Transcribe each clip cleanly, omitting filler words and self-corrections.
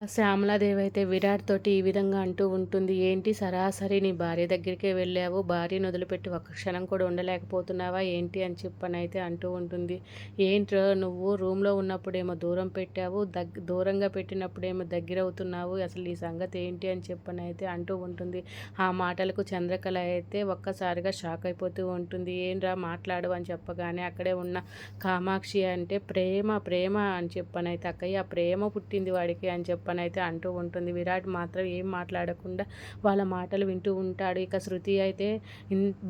శ్యామలాదేవి అయితే విరాట్ తోటి ఈ విధంగా అంటూ ఉంటుంది. "ఏంటి సరాసరి నీ భార్య దగ్గరికే వెళ్ళావు. భార్యను వదిలిపెట్టి ఒక్క క్షణం కూడా ఉండలేకపోతున్నావా ఏంటి?" అని చెప్పనైతే అంటూ ఉంటుంది. "ఏంట్రా నువ్వు రూమ్‌లో ఉన్నప్పుడేమో దూరం పెట్టావు. దూరంగా పెట్టినప్పుడేమో దగ్గరవుతున్నావు. అసలు నీ సంగతి ఏంటి?" అని చెప్పనైతే అంటూ ఉంటుంది. ఆ మాటలకు చంద్రకళ అయితే ఒక్కసారిగా షాక్ అయిపోతూ ఉంటుంది. "ఏంరా మాట్లాడు" అని చెప్పగానే అక్కడే ఉన్న కామాక్షి అంటే "ప్రేమ, ప్రేమ" అని చెప్పనైతే "అక్కయ్య ప్రేమ పుట్టింది వాడికి" అని చెప్పనైతే అంటూ ఉంటుంది. విరాట్ మాత్రం ఏం మాట్లాడకుండా వాళ్ళ మాటలు వింటూ ఉంటాడు. ఇక శృతి అయితే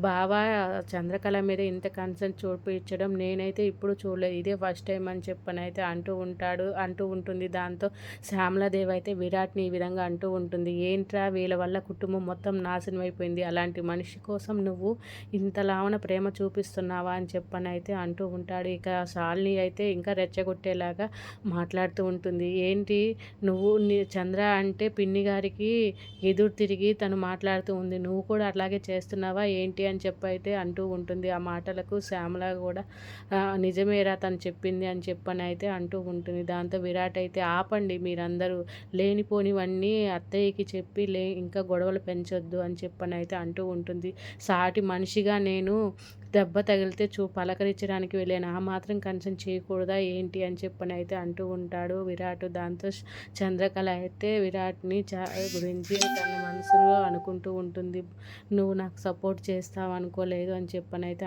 బావ చంద్రకళ మీద ఇంత కన్సర్న్ చూపించడం నేనైతే ఇప్పుడు చూడలేదు. ఇదే ఫస్ట్ టైం అని చెప్పనైతే అంటూ ఉంటుంది. దాంతో శ్యామలాదేవి అయితే విరాట్‌ని ఈ విధంగా అంటూ ఉంటుంది. "ఏంట్రా వీళ్ళ వల్ల కుటుంబం మొత్తం నాశనం అయిపోయింది. అలాంటి మనిషి కోసం నువ్వు ఇంతలావున ప్రేమ చూపిస్తున్నావా?" అని చెప్పనైతే అంటూ ఉంటాడు. ఇక శాలిని అయితే ఇంకా రెచ్చగొట్టేలాగా మాట్లాడుతూ ఉంటుంది. "ఏంటి నువ్వు చంద్ర అంటే పిన్ని గారికి ఎదురు తిరిగి తను మాట్లాడుతూ ఉంది. నువ్వు కూడా అట్లాగే చేస్తున్నావా ఏంటి?" అని చెప్పైతే అంటూ ఉంటుంది. ఆ మాటలకు శ్యామల కూడా నిజమేరా తను చెప్పింది అని చెప్పనైతే అంటూ ఉంటుంది. దాంతో విరాట్ అయితే "ఆపండి మీరందరూ లేనిపోనివన్నీ అత్తయ్యకి చెప్పి ఇంకా గొడవలు పెంచొద్దు" అని చెప్పనైతే అంటూ ఉంటుంది. సాటి మనిషిగా నేను దెబ్బ తగిలితే పలకరించడానికి వెళ్ళాను. ఆ మాత్రం కన్సర్న్ చేయకూడదా ఏంటి? అని చెప్పనైతే అంటూ ఉంటాడు విరాట్. దాంతో చంద్రకళ అయితే విరాట్‌ని గురించి తన మనసులో అనుకుంటూ ఉంటుంది. "నువ్వు నాకు సపోర్ట్ చేస్తావు అనుకోలేదు" అని చెప్పనైతే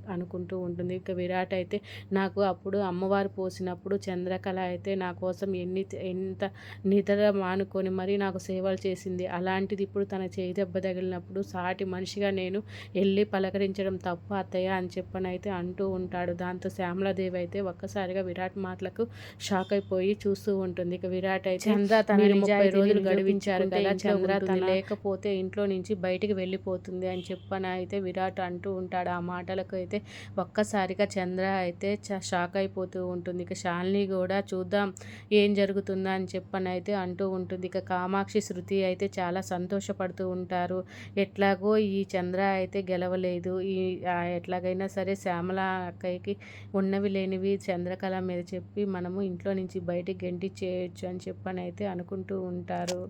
అనుకుంటూ ఉంటుంది. ఇక విరాట్ అయితే "నాకు అప్పుడు అమ్మవారు పోసినప్పుడు చంద్రకళ అయితే నా కోసం ఎంత నిద్ర మానుకొని మరీ నాకు సేవలు చేసింది. అలాంటిది ఇప్పుడు తన చేయి దెబ్బ తగిలినప్పుడు సాటి మనిషిగా నేను ఎళ్లి పలకరించడం తప్పా అత్తయ్య" అని చెప్పనైతే అంటూ ఉంటాడు. దాంతో శ్యామలాదేవి అయితే ఒక్కసారిగా విరాట్ మాటలకు షాక్ అయిపోయి చూస్తూ ఉంటుంది. ఇక విరాట్ అయితే "చంద్ర తన 30 రోజులు గడివించారు కదా, చంద్ర తను లేకపోతే ఇంట్లో నుంచి బయటికి వెళ్ళిపోతుంది" అని చెప్పనైతే విరాట్ అంటూ ఉంటాడు. ఆ మాటలకు అయితే ఒక్కసారిగా చంద్ర అయితే షాక్ అయిపోతూ ఉంటుంది. ఇక శాలిని కూడా చూద్దాం ఏం జరుగుతుందా అని చెప్పనైతే అంటూ ఉంటుంది. ఇక కామాక్షి, శృతి అయితే చాలా సంతోషపడుతూ ఉంటారు. ఎట్లాగో ఈ చంద్ర అయితే గెలవలేదు. ఎట్లాగైనా సరే శ్యామల అక్కయ్యకి ఉన్నవి లేనివి చంద్రకళ మీద చెప్పి మనము ఇంట్లో నుంచి బయటికి గెంటిచ్చేయొచ్చు అని చెప్పనైతే అనుకుంటూ ఉంటారు.